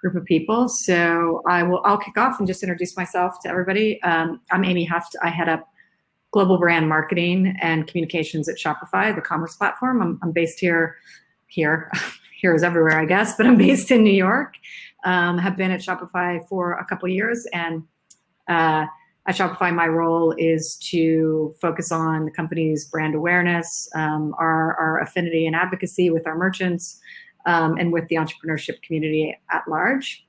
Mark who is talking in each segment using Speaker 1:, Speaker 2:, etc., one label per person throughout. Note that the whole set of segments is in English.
Speaker 1: group of people. So I'll kick off and just introduce myself to everybody. I'm Amy Hufft. I head up global brand marketing and communications at Shopify, the commerce platform. I'm based here is everywhere, I guess, but I'm based in New York. Have been at Shopify for a couple of years, and at Shopify, my role is to focus on the company's brand awareness, our affinity and advocacy with our merchants, and with the entrepreneurship community at large.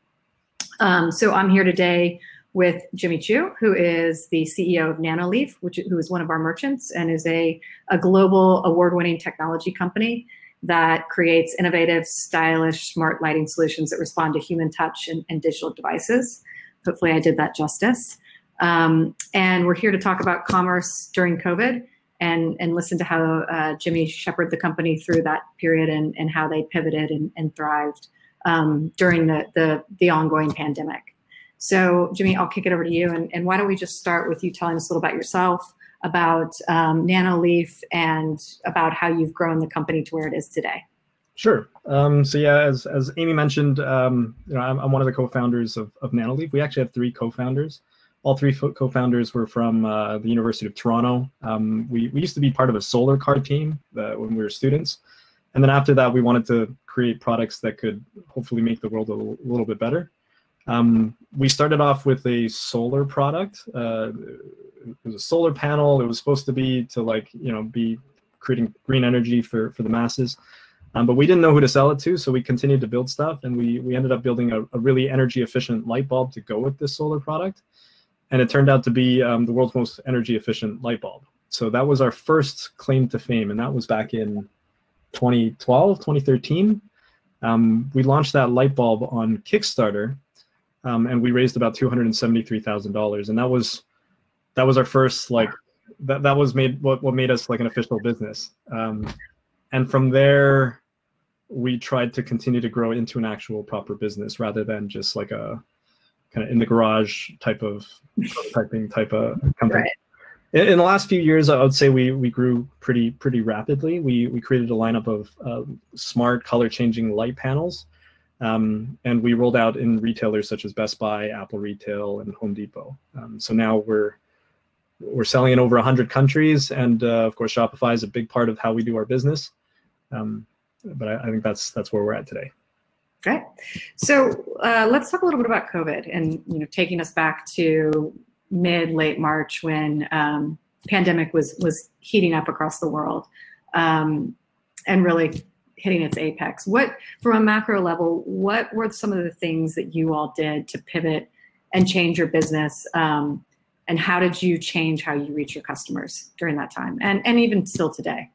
Speaker 1: So I'm here today with Gimmy Chu, who is the CEO of Nanoleaf, who is one of our merchants and is a global award-winning technology company that creates innovative, stylish, smart lighting solutions that respond to human touch and digital devices. Hopefully I did that justice. And we're here to talk about commerce during COVID and listen to how Gimmy shepherded the company through that period and how they pivoted and thrived during the ongoing pandemic. So Gimmy, I'll kick it over to you. And why don't we just start with you telling us a little about yourself, about Nanoleaf, and about how you've grown the company to where it is today.
Speaker 2: Sure. So yeah, as Amy mentioned, I'm one of the co-founders of Nanoleaf. We actually have 3 co-founders. All 3 co-founders were from the University of Toronto. We used to be part of a solar car team when we were students. And then after that, we wanted to create products that could hopefully make the world a little bit better. We started off with a solar product. It was a solar panel. It was supposed to be to be creating green energy for the masses. But we didn't know who to sell it to, so we continued to build stuff, and we ended up building a really energy efficient light bulb to go with this solar product. And it turned out to be the world's most energy efficient light bulb. So that was our first claim to fame, and that was back in 2012, 2013. We launched that light bulb on Kickstarter, and we raised about $273,000, and that was our first that was what made us an official business. And from there, we tried to continue to grow into an actual proper business rather than just like a kind of in the garage type of prototyping type of company. Right. In the last few years, I would say we grew pretty rapidly. We created a lineup of smart color changing light panels, and we rolled out in retailers such as Best Buy, Apple Retail, and Home Depot. So now we're selling in over 100 countries, and of course Shopify is a big part of how we do our business. But I think that's where we're at today.
Speaker 1: Great. So let's talk a little bit about COVID and taking us back to late March when pandemic was heating up across the world and really hitting its apex. From a macro level, what were some of the things that you all did to pivot and change your business? And how did you change how you reach your customers during that time and even still today?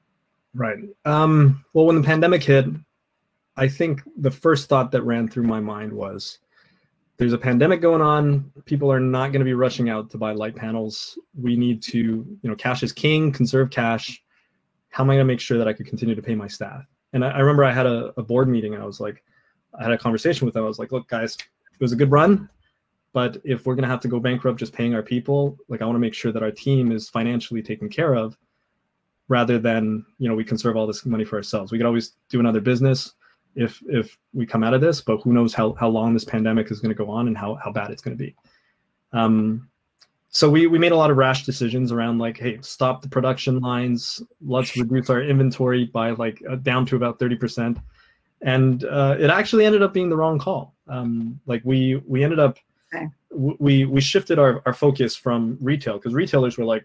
Speaker 2: Right. Well, when the pandemic hit, I think the first thought that ran through my mind was, there's a pandemic going on. People are not going to be rushing out to buy light panels. We need to, cash is king, conserve cash. How am I going to make sure that I could continue to pay my staff? And I remember I had a board meeting, and I had a conversation with them. I was like, look, guys, it was a good run, but if we're going to have to go bankrupt just paying our people, I want to make sure that our team is financially taken care of rather than, we conserve all this money for ourselves. We could always do another business if we come out of this, but who knows how long this pandemic is going to go on and how bad it's going to be. So we made a lot of rash decisions around hey, stop the production lines. Let's reduce our inventory by down to about 30%. And it actually ended up being the wrong call. We ended up, we shifted our focus from retail, because retailers were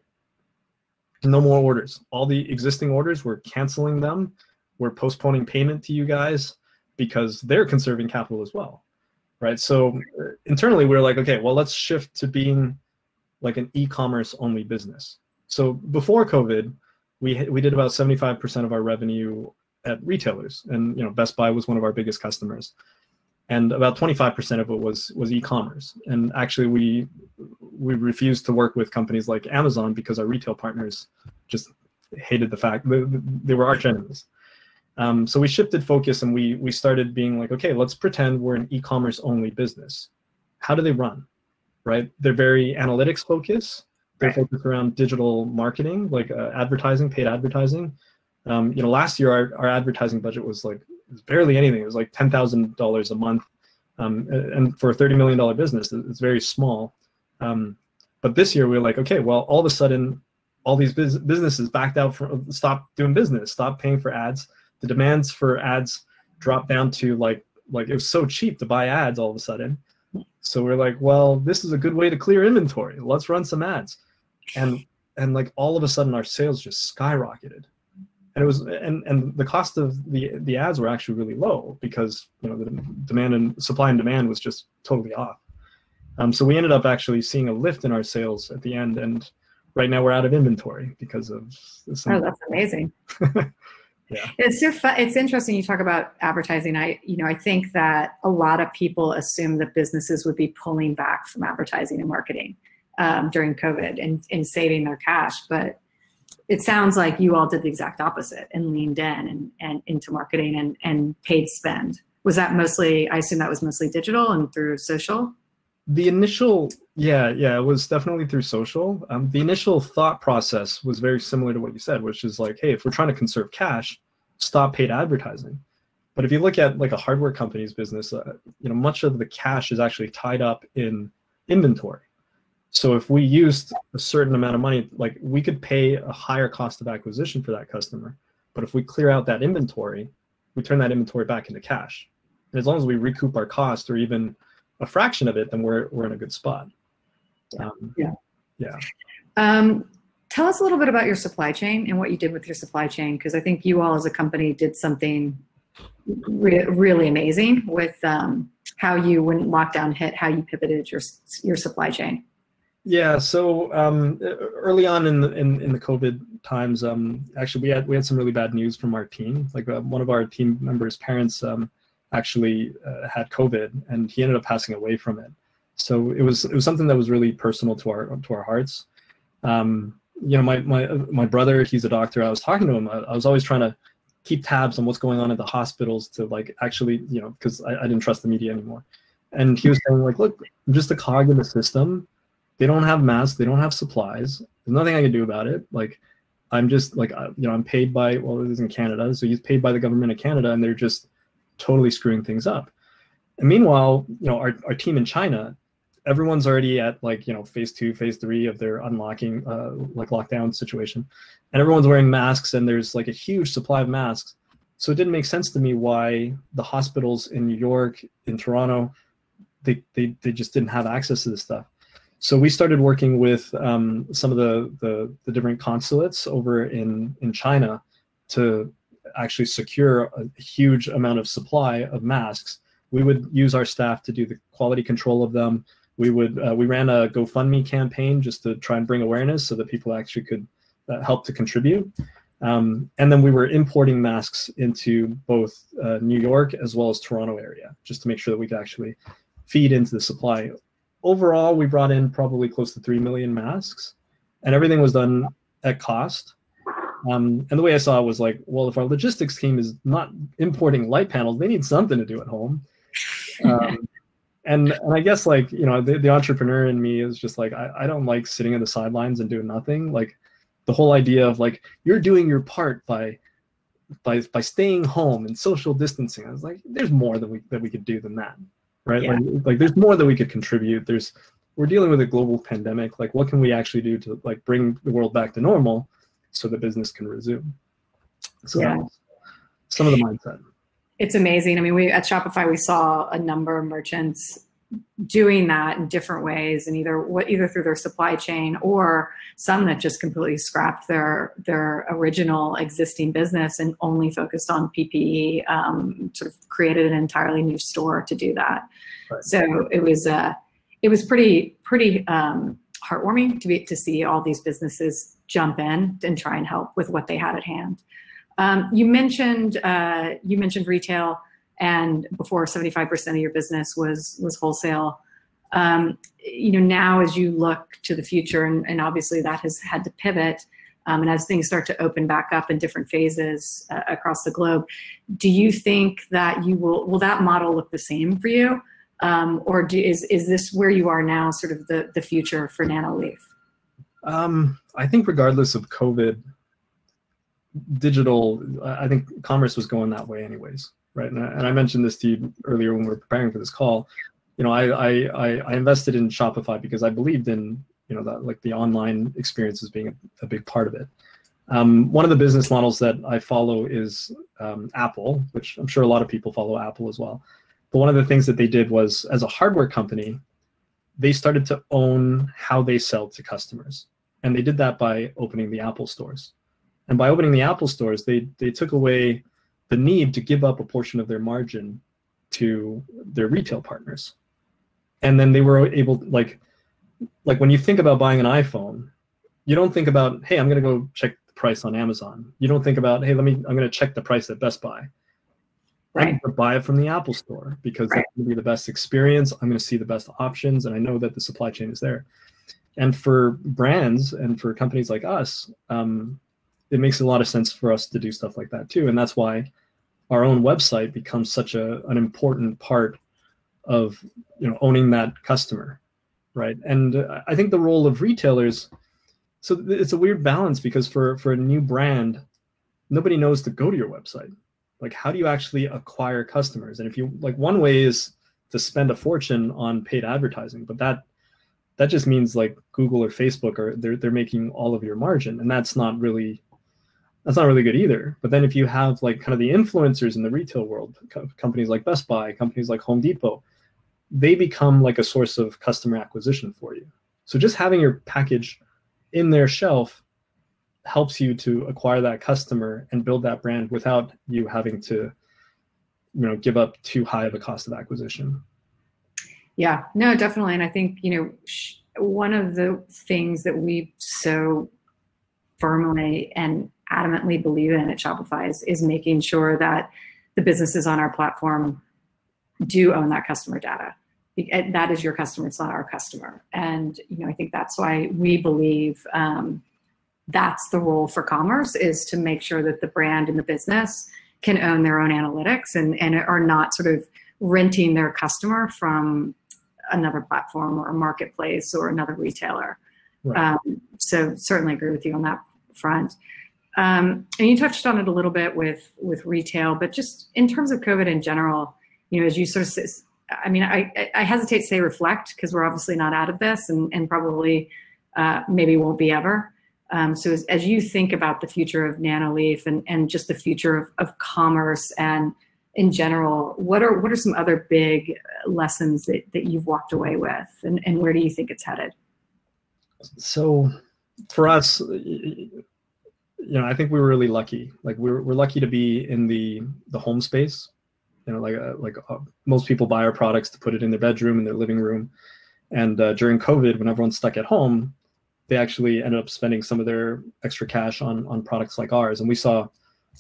Speaker 2: no more orders. All the existing orders, we're canceling them. We're postponing payment to you guys because they're conserving capital as well, right? So internally, we're okay, well, let's shift to being an e-commerce only business. So before COVID, we did about 75% of our revenue at retailers, and Best Buy was one of our biggest customers, and about 25% of it was e-commerce. And actually, we refused to work with companies like Amazon because our retail partners just hated the fact they were arch enemies. So we shifted focus, and we started being okay, let's pretend we're an e-commerce only business. How do they run, right? They're very analytics focused. They're focused around digital marketing, advertising, paid advertising. Last year our advertising budget was barely anything. It was $10,000 a month. And for a $30 million business, it's very small. But this year we were like, okay, well, all of a sudden, all these businesses backed out, stopped doing business, stopped paying for ads. The demands for ads dropped down to like it was so cheap to buy ads all of a sudden. So we're like, well, this is a good way to clear inventory. Let's run some ads. And like all of a sudden our sales just skyrocketed. And it was and the cost of the ads were actually really low because the demand and supply and demand was just totally off. So we ended up actually seeing a lift in our sales at the end, and right now we're out of inventory because of this.
Speaker 1: Oh, that's amazing.
Speaker 2: Yeah.
Speaker 1: It's interesting you talk about advertising. I think that a lot of people assume that businesses would be pulling back from advertising and marketing during COVID and saving their cash, but it sounds like you all did the exact opposite and leaned in and into marketing and paid spend. Was that mostly, I assume that was mostly digital and through social?
Speaker 2: The initial, yeah, it was definitely through social. The initial thought process was very similar to what you said, which is like, hey, if we're trying to conserve cash, stop paid advertising. But if you look at like a hardware company's business, much of the cash is actually tied up in inventory. So if we used a certain amount of money, like we could pay a higher cost of acquisition for that customer. But if we clear out that inventory, we turn that inventory back into cash. And as long as we recoup our cost or even a fraction of it, then we're in a good spot. Yeah.
Speaker 1: Tell us a little bit about your supply chain and what you did with your supply chain, because I think you all as a company did something really amazing with how you, when lockdown hit, how you pivoted your supply chain.
Speaker 2: Yeah, so early on in the COVID times, actually we had some really bad news from our team. Like one of our team members' parents actually had COVID, and he ended up passing away from it. So it was something that was really personal to our hearts. My brother, he's a doctor. I was talking to him. I was always trying to keep tabs on what's going on at the hospitals to like actually, because I didn't trust the media anymore. And he was saying like, look, I'm just a cog in the system. They don't have masks. They don't have supplies. There's nothing I can do about it. Like, I'm just like, I'm paid by, well, it is in Canada. So he's paid by the government of Canada, and they're just totally screwing things up. And meanwhile, our team in China, everyone's already at like, phase 2, phase 3 of their unlocking, like lockdown situation. And everyone's wearing masks, and there's like a huge supply of masks. So it didn't make sense to me why the hospitals in New York, in Toronto, they just didn't have access to this stuff. So we started working with some of the different consulates over in China to actually secure a huge amount of supply of masks. We would use our staff to do the quality control of them. We ran a GoFundMe campaign just to try and bring awareness so that people actually could help to contribute. And then we were importing masks into both New York as well as Toronto area, just to make sure that we could actually feed into the supply. Overall, we brought in probably close to 3 million masks, and everything was done at cost. And the way I saw it was like, well, if our logistics team is not importing light panels, they need something to do at home. And I guess like, the entrepreneur in me is just like, I don't like sitting on the sidelines and doing nothing. Like the whole idea of like, you're doing your part by staying home and social distancing. I was like, there's more that we could do than that. Right?
Speaker 1: Yeah.
Speaker 2: Like there's more that we could contribute. We're dealing with a global pandemic. Like what can we actually do to like bring the world back to normal so the business can resume? So
Speaker 1: yeah.
Speaker 2: Some of the mindset.
Speaker 1: It's amazing. I mean, we at Shopify, we saw a number of merchants doing that in different ways, and either through their supply chain or some that just completely scrapped their original existing business and only focused on PPE, sort of created an entirely new store to do that. Right. So it was pretty heartwarming to see all these businesses jump in and try and help with what they had at hand. You mentioned retail, and before 75% of your business was wholesale. Now as you look to the future, and obviously that has had to pivot, and as things start to open back up in different phases across the globe, do you think that will that model look the same for you? Or is this where you are now sort of the future for Nanoleaf?
Speaker 2: I think regardless of COVID, digital, I think commerce was going that way anyways. right? And I mentioned this to you earlier when we were preparing for this call. I invested in Shopify because I believed in, that like the online experience as being a big part of it. One of the business models that I follow is Apple, which I'm sure a lot of people follow Apple as well. But one of the things that they did was, as a hardware company, they started to own how they sell to customers. And they did that by opening the Apple stores. And by opening the Apple stores, they took away the need to give up a portion of their margin to their retail partners. And then they were able, like when you think about buying an iPhone, you don't think about, hey, I'm going to go check the price on Amazon. You don't think about, hey, I'm going to check the price at Best Buy.
Speaker 1: Right.
Speaker 2: I'm going to buy it from the Apple store because that's going to be the best experience. I'm going to see the best options, and I know that the supply chain is there. And for brands and for companies like us, it makes a lot of sense for us to do stuff like that too. And that's why our own website becomes such an important part of owning that customer, right? And I think the role of retailers, so it's a weird balance, because for a new brand, nobody knows to go to your website. Like, how do you actually acquire customers? And if you, like, one way is to spend a fortune on paid advertising, but that just means like Google or Facebook they're making all of your margin, and that's not really good either. But then if you have like kind of the influencers in the retail world, companies like Best Buy, companies like Home Depot, they become like a source of customer acquisition for you. So just having your package in their shelf helps you to acquire that customer and build that brand without you having to, give up too high of a cost of acquisition.
Speaker 1: Yeah, no, definitely. And I think, one of the things that we so firmly and adamantly believe in at Shopify is making sure that the businesses on our platform do own that customer data. That is your customer, it's not our customer. And, I think that's why we believe that's the role for commerce, is to make sure that the brand and the business can own their own analytics and are not sort of renting their customer from another platform or a marketplace or another retailer.
Speaker 2: Right.
Speaker 1: So certainly agree with you on that front. And you touched on it a little bit with retail, but just in terms of COVID in general, as you sort of, I hesitate to say reflect, because we're obviously not out of this and probably maybe won't be ever. So as you think about the future of Nanoleaf and just the future of commerce and in general, what are some other big lessons that you've walked away with, and where do you think it's headed?
Speaker 2: So for us, I think we were really lucky. Like we're lucky to be in the home space. Most people buy our products to put it in their bedroom, in their living room. And during COVID, when everyone's stuck at home, they actually ended up spending some of their extra cash on products like ours. And we saw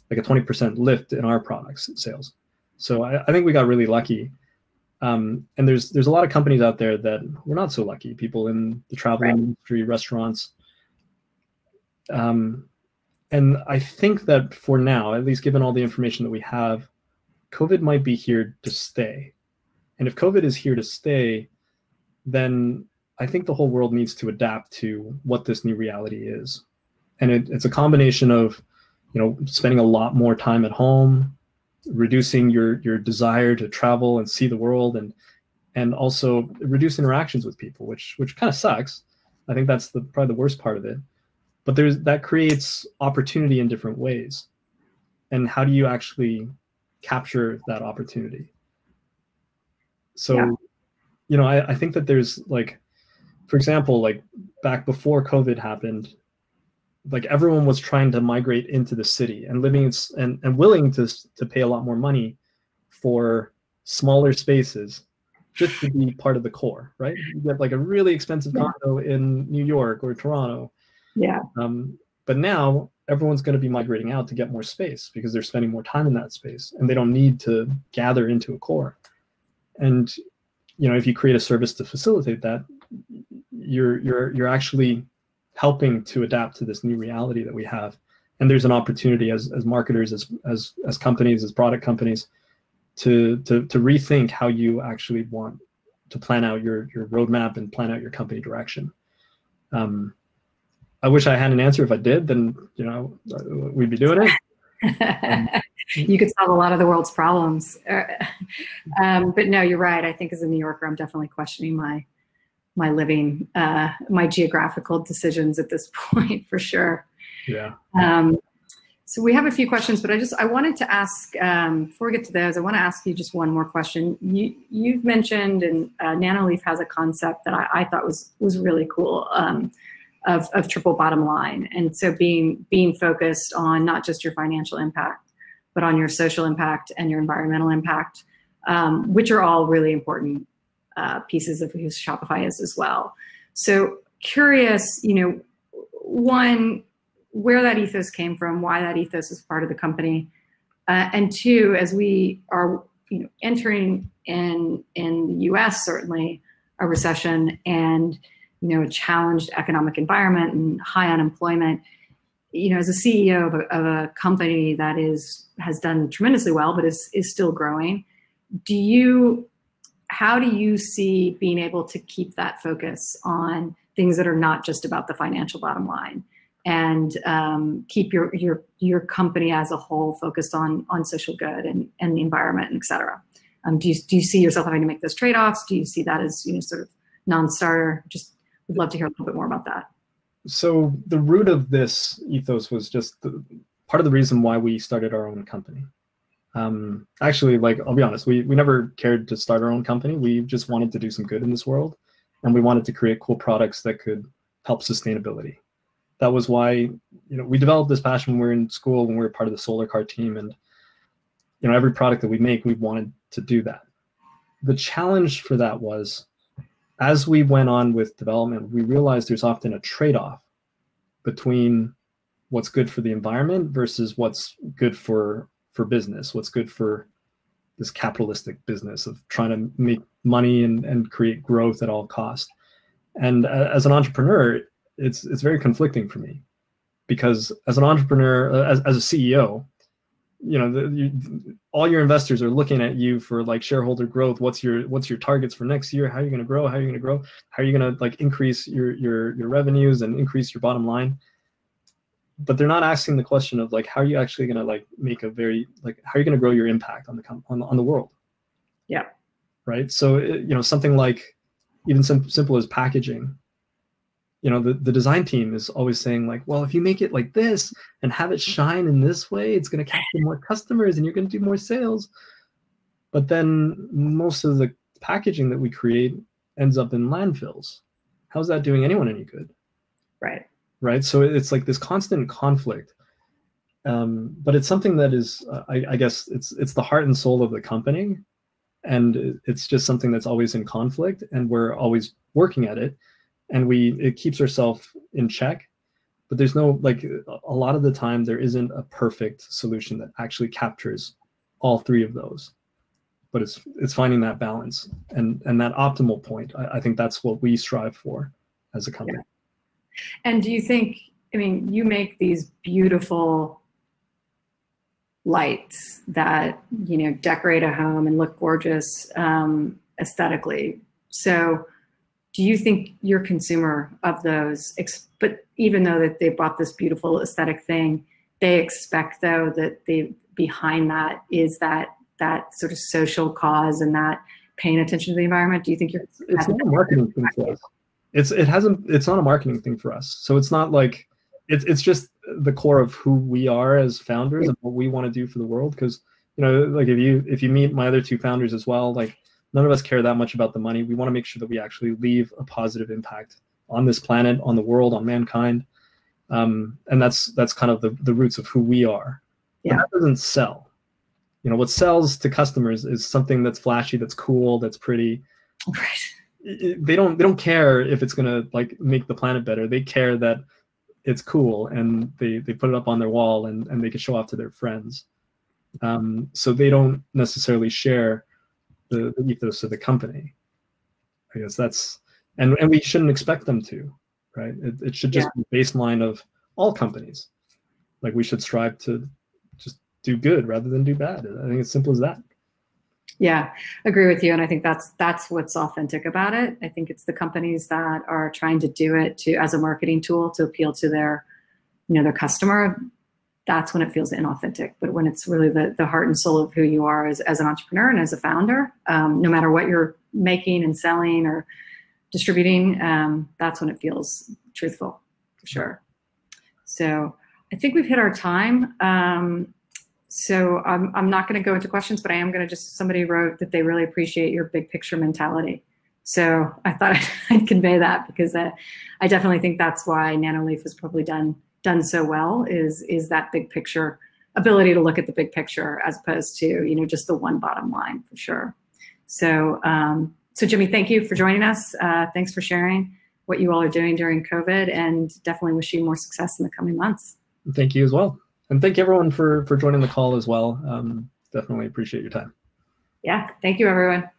Speaker 2: like a 20% lift in our products sales. So I think we got really lucky. And there's a lot of companies out there that were not so lucky, people in the travel industry, restaurants. And I think that for now, at least given all the information that we have, COVID might be here to stay. And if COVID is here to stay, then I think the whole world needs to adapt to what this new reality is. And it's a combination of, spending a lot more time at home, reducing your desire to travel and see the world, and also reduce interactions with people, which kind of sucks. I think that's probably the worst part of it. But that creates opportunity in different ways. And how do you actually capture that opportunity? So, I think that there's like, for example, like back before COVID happened, like everyone was trying to migrate into the city and living and willing to pay a lot more money for smaller spaces just to be part of the core, right? You get like a really expensive condo in New York or Toronto.
Speaker 1: Yeah.
Speaker 2: But now everyone's going to be migrating out to get more space because they're spending more time in that space and they don't need to gather into a core. And if you create a service to facilitate that, you're actually helping to adapt to this new reality that we have. And there's an opportunity as marketers, as companies, as product companies, to rethink how you actually want to plan out your roadmap and plan out your company direction. I wish I had an answer. If I did, then we'd be doing it.
Speaker 1: You could solve a lot of the world's problems. But no, you're right. I think as a New Yorker, I'm definitely questioning my living, my geographical decisions at this point, for sure.
Speaker 2: Yeah.
Speaker 1: So we have a few questions, but I wanted to ask, before we get to those, I want to ask you just one more question. You've mentioned, and Nanoleaf has a concept that I thought was really cool, of triple bottom line. And so being focused on not just your financial impact, but on your social impact and your environmental impact, which are all really important pieces of who Shopify is as well. So curious, one, where that ethos came from, why that ethos is part of the company, and two, as we are entering in the U.S. certainly a recession and a challenged economic environment and high unemployment, as a CEO of a company that has done tremendously well but is still growing, how do you see being able to keep that focus on things that are not just about the financial bottom line, and keep your company as a whole focused on social good and the environment, et cetera? Do you see yourself having to make those trade-offs? Do you see that as sort of non-starter? Just would love to hear a little bit more about that.
Speaker 2: So the root of this ethos was just part of the reason why we started our own company. Actually, I'll be honest, we never cared to start our own company. We just wanted to do some good in this world, and we wanted to create cool products that could help sustainability. That was why we developed this passion when we were in school, when we were part of the solar car team, and every product that we make, we wanted to do that. The challenge for that was, as we went on with development, we realized there's often a trade-off between what's good for the environment versus what's good for business, what's good for this capitalistic business of trying to make money and create growth at all costs. And as an entrepreneur, it's very conflicting for me, because as an entrepreneur, as a CEO, all your investors are looking at you for shareholder growth. What's your targets for next year? How are you going to grow? How are you going to grow? How are you going to increase your revenues and increase your bottom line? But they're not asking the question of how are you actually going to make a very how are you going to grow your impact on the world?
Speaker 1: Yeah.
Speaker 2: Right. So something even simple as packaging. The design team is always saying well, if you make it like this and have it shine in this way, it's going to capture more customers and you're going to do more sales. But then most of the packaging that we create ends up in landfills. How's that doing anyone any good?
Speaker 1: Right.
Speaker 2: Right. So it's this constant conflict. But it's something that is, I guess it's the heart and soul of the company. And it's just something that's always in conflict, and we're always working at it. And it keeps ourselves in check, but there's no, a lot of the time there isn't a perfect solution that actually captures all three of those. But it's finding that balance and that optimal point. I think that's what we strive for as a company.
Speaker 1: Yeah. And do you think, you make these beautiful lights that, decorate a home and look gorgeous aesthetically. So do you think your consumer of those, but even though that they bought this beautiful aesthetic thing, they expect though that behind that is that sort of social cause and that paying attention to the environment? Do you think
Speaker 2: it's not a marketing thing for us? It's not a marketing thing for us. So it's not it's just the core of who we are as founders and what we want to do for the world. Because if you meet my other two founders as well, none of us care that much about the money. We want to make sure that we actually leave a positive impact on this planet, on the world, on mankind. And that's kind of the roots of who we are. Yeah. But that doesn't sell. What sells to customers is something that's flashy, that's cool, that's pretty. Right. They don't care if it's gonna make the planet better. They care that it's cool, and they put it up on their wall and they can show off to their friends. So they don't necessarily share the ethos of the company. I guess that's, and we shouldn't expect them to, right? It should just be baseline of all companies. We should strive to just do good rather than do bad. I think it's simple as that.
Speaker 1: Yeah, agree with you. And I think that's what's authentic about it. I think it's the companies that are trying to do it as a marketing tool to appeal to their customer. that's when it feels inauthentic. But when it's really the heart and soul of who you are as an entrepreneur and as a founder, no matter what you're making and selling or distributing, that's when it feels truthful, for sure. So I think we've hit our time. So I'm not going to go into questions, but I am going to somebody wrote that they really appreciate your big picture mentality. So I thought I'd convey that, because I definitely think that's why Nanoleaf has probably done so well, is that big picture ability to look at the big picture as opposed to, just the one bottom line, for sure. So, so Jimmy, thank you for joining us. Thanks for sharing what you all are doing during COVID, and definitely wish you more success in the coming months.
Speaker 2: Thank you as well. And thank everyone for joining the call as well. Definitely appreciate your time.
Speaker 1: Yeah, thank you, everyone.